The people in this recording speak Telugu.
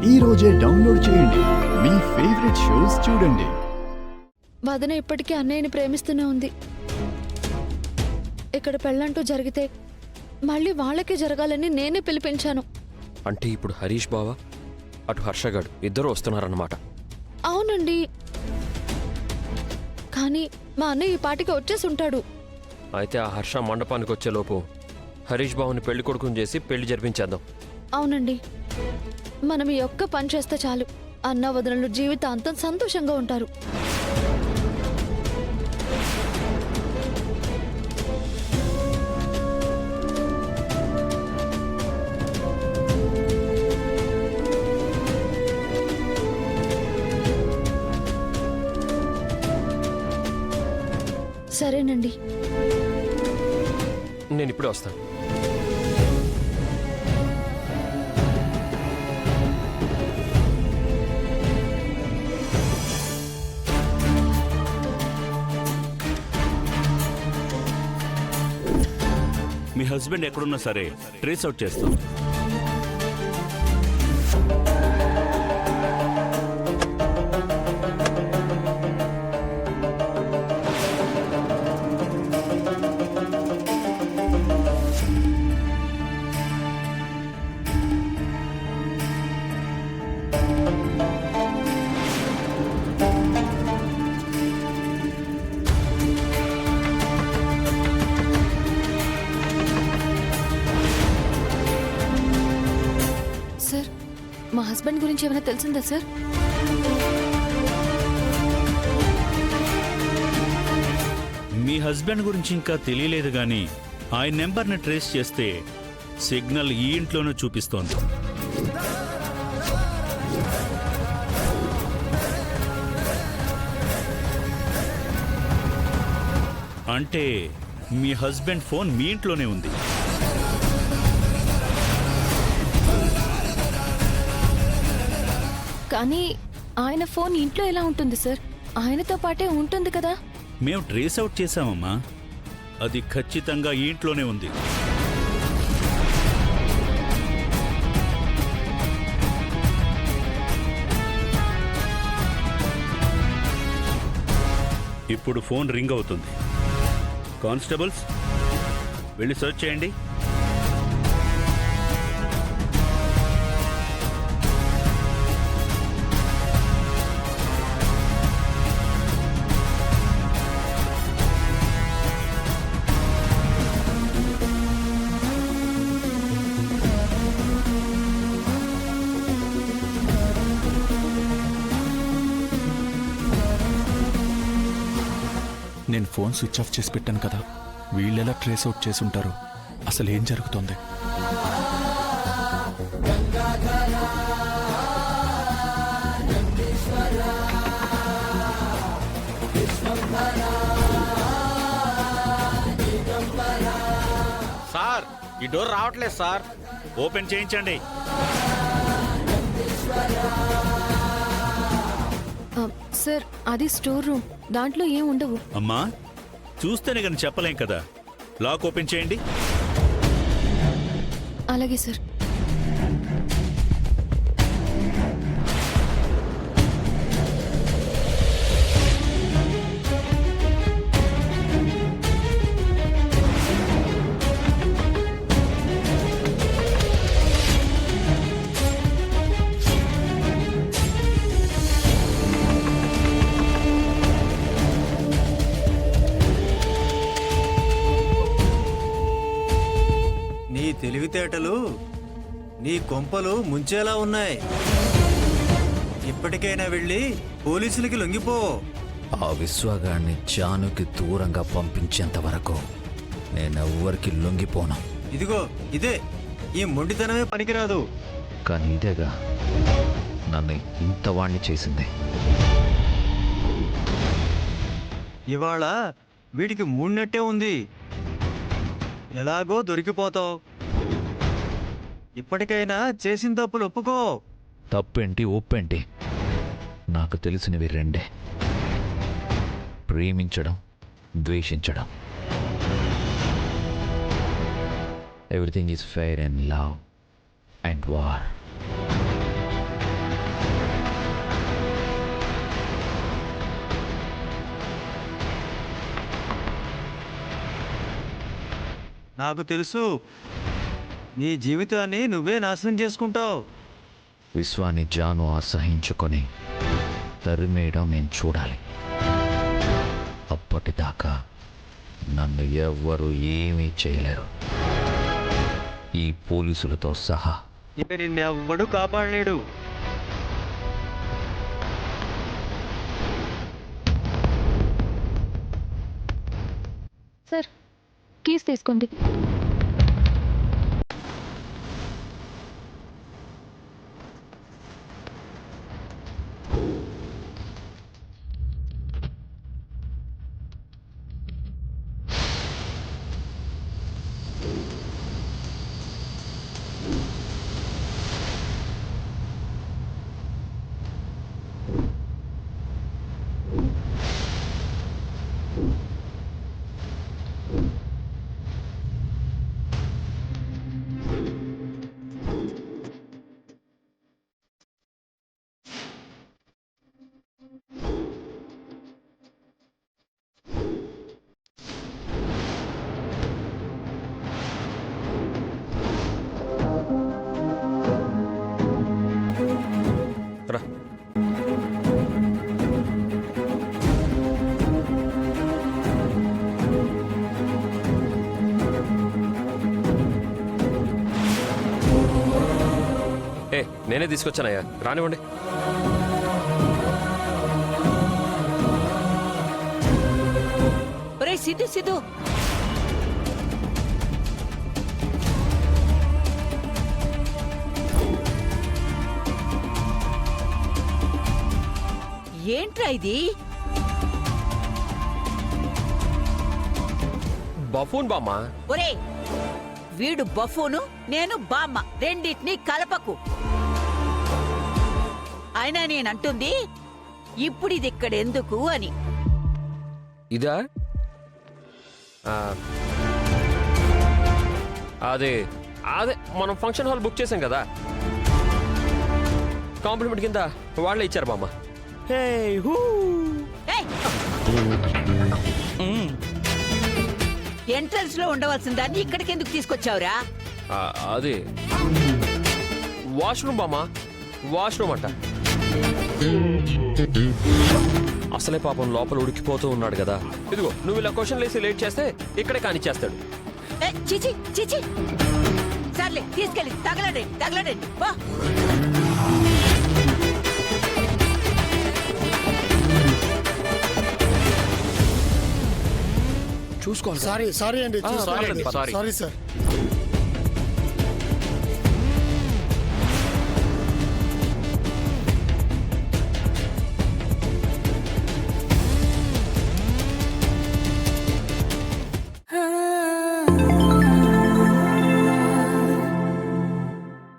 ఈ రోజే డౌన్లోడ్ చేయండి. మీ ఫేవరెట్ షోస్ చూడండి. వదన ఇప్పటికీ అన్నయ్యని ప్రేమిస్తూనే ఉంది. ఇక్కడ పెళ్ళంటూ జరిగితే మళ్ళీ వాళ్ళకే జరగాలని నేనే పిలిపించాను. అంటే ఇప్పుడు హరీష్ బావ అటు హర్షగాడు ఇద్దరు వస్తున్నారన్నమాట. అవునండి, కానీ మా అన్నయ్య ఈ పాటికి వచ్చేసి ఉంటాడు. అయితే ఆ హర్ష మండపానికి వచ్చేలోపు హరీష్ బావుని పెళ్లి కొడుకుని చేసి పెళ్లి జరిపించేద్దాం. అవునండి, మనం ఈ ఒక్క పని చేస్తే చాలు. అన్న వదనలు జీవితాంతం సంతోషంగా ఉంటారు. సరేనండి, నేను ఇప్పుడే వస్తాను. మీ హస్బెండ్ ఎక్కడున్నా సరే ట్రేస్ అవుట్ చేస్తాం. సార్, మా హస్బెండ్ గురించి ఏమైనా తెలిసిందా సార్? మీ హస్బెండ్ గురించి ఇంకా తెలియలేదు గాని ఆయన నెంబర్ని ట్రేస్ చేస్తే సిగ్నల్ ఈ ఇంట్లోనే చూపిస్తోంది. అంటే మీ హస్బెండ్ ఫోన్ మీ ఇంట్లోనే ఉంది. కానీ ఆయన ఫోన్ ఇంట్లో ఎలా ఉంటుంది సార్? ఆయనతో పాటే ఉంటుంది కదా. మేము ట్రేస్ అవుట్ చేశామమ్మా, అది ఖచ్చితంగా ఈ ఇంట్లోనే ఉంది. ఇప్పుడు ఫోన్ రింగ్ అవుతుంది. కానిస్టేబుల్స్ వెళ్ళి సర్చ్ చేయండి. నేను ఫోన్ స్విచ్ ఆఫ్ చేసి పెట్టాను కదా, వీళ్ళెలా ట్రేస్ అవుట్ చేసి ఉంటారు? అసలు ఏం జరుగుతోంది? సార్, ఈ డోర్ రావట్లేదు సార్. ఓపెన్ చేయించండి. సార్, అది స్టోర్ రూమ్, దాంట్లో ఏం ఉండవు. అమ్మా, చూస్తేనే కానీ చెప్పలేం కదా. లాక్ ఓపెన్ చేయండి. అలాగే సార్. నీ తెలివితేటలు నీ కొంపలు ముంచేలా ఉన్నాయి. ఇప్పటికైనా వెళ్ళి పోలీసులకి లొంగిపో. ఆ విశ్వగాడిని జానుకి దూరంగా పంపించేంత వరకు నేనెవ్వరికి లొంగిపోను. ఇదిగో ఇదే, ఈ మొండితనమే పనికిరాదు. కానీ ఇదేగా నన్ను ఇంత వాణ్ణి చేసింది. ఇవాళ వీడికి మూడినట్టే ఉంది. ఎలాగో దొరికిపోతావు. ఇప్పటికైనా చేసిన తప్పులు ఒప్పుకో. తప్పేంటి ఒప్పేంటి, నాకు తెలిసినవి రెండే: ప్రేమించడం, ద్వేషించడం. Everything is fair in love and war. నాకు తెలుసు నీ జీవితాన్ని నువ్వే నాశనం చేసుకుంటావు. విశ్వాన్ని జాను అసహించుకొని తరిమేయడం నేను చూడాలి. అప్పటిదాకా నన్ను ఎవ్వరూ ఏమీ చేయలేరు, ఈ పోలీసులతో సహా. ఇక నిన్నెవ్వడు కాపాడలేడు. సార్ కీస్ తీసుకోండి. రా. ఏ నేనే తీసుకొచ్చానయ్యా, రానివ్వండి. ఒరే సిద్ధు సిద్ధు, ఏంట్రా ఇది? బఫూన్ బామ్మ. ఒరే వీడు బఫూను, నేను బామ్మ, రెండింటినీ కలపకు. అయినా నేనంటుంది ఇప్పుడు ఇది ఇక్కడ ఎందుకు అని. ఇదా? అదే అదే మనం ఫంక్షన్ హాల్ బుక్ చేసాం కదా, కాంప్లిమెంట్ కింద వాళ్ళే ఇచ్చారు బామ్మ. ఏయ్! ఎంట్రన్స్ లో ఉండవలసిన దాన్ని ఇక్కడికి ఎందుకు తీసుకొచ్చావురా? అదే వాష్రూమ్ బామ్మ, వాష్రూమ్ అంట. అసలే పాపం లోపల ఉడికిపోతూ ఉన్నాడు కదా. ఇదిగో నువ్వు ఇలా క్వశ్చన్ వేసి లేట్ చేస్తే ఇక్కడే కానిచ్చేస్తాడు. చిచి చిచి, సర్లే తీసుకెళ్ళి తగలడండి తగలడండి. చూసుకోవాలి. సారీ అండి, సారీ సారీ సార్.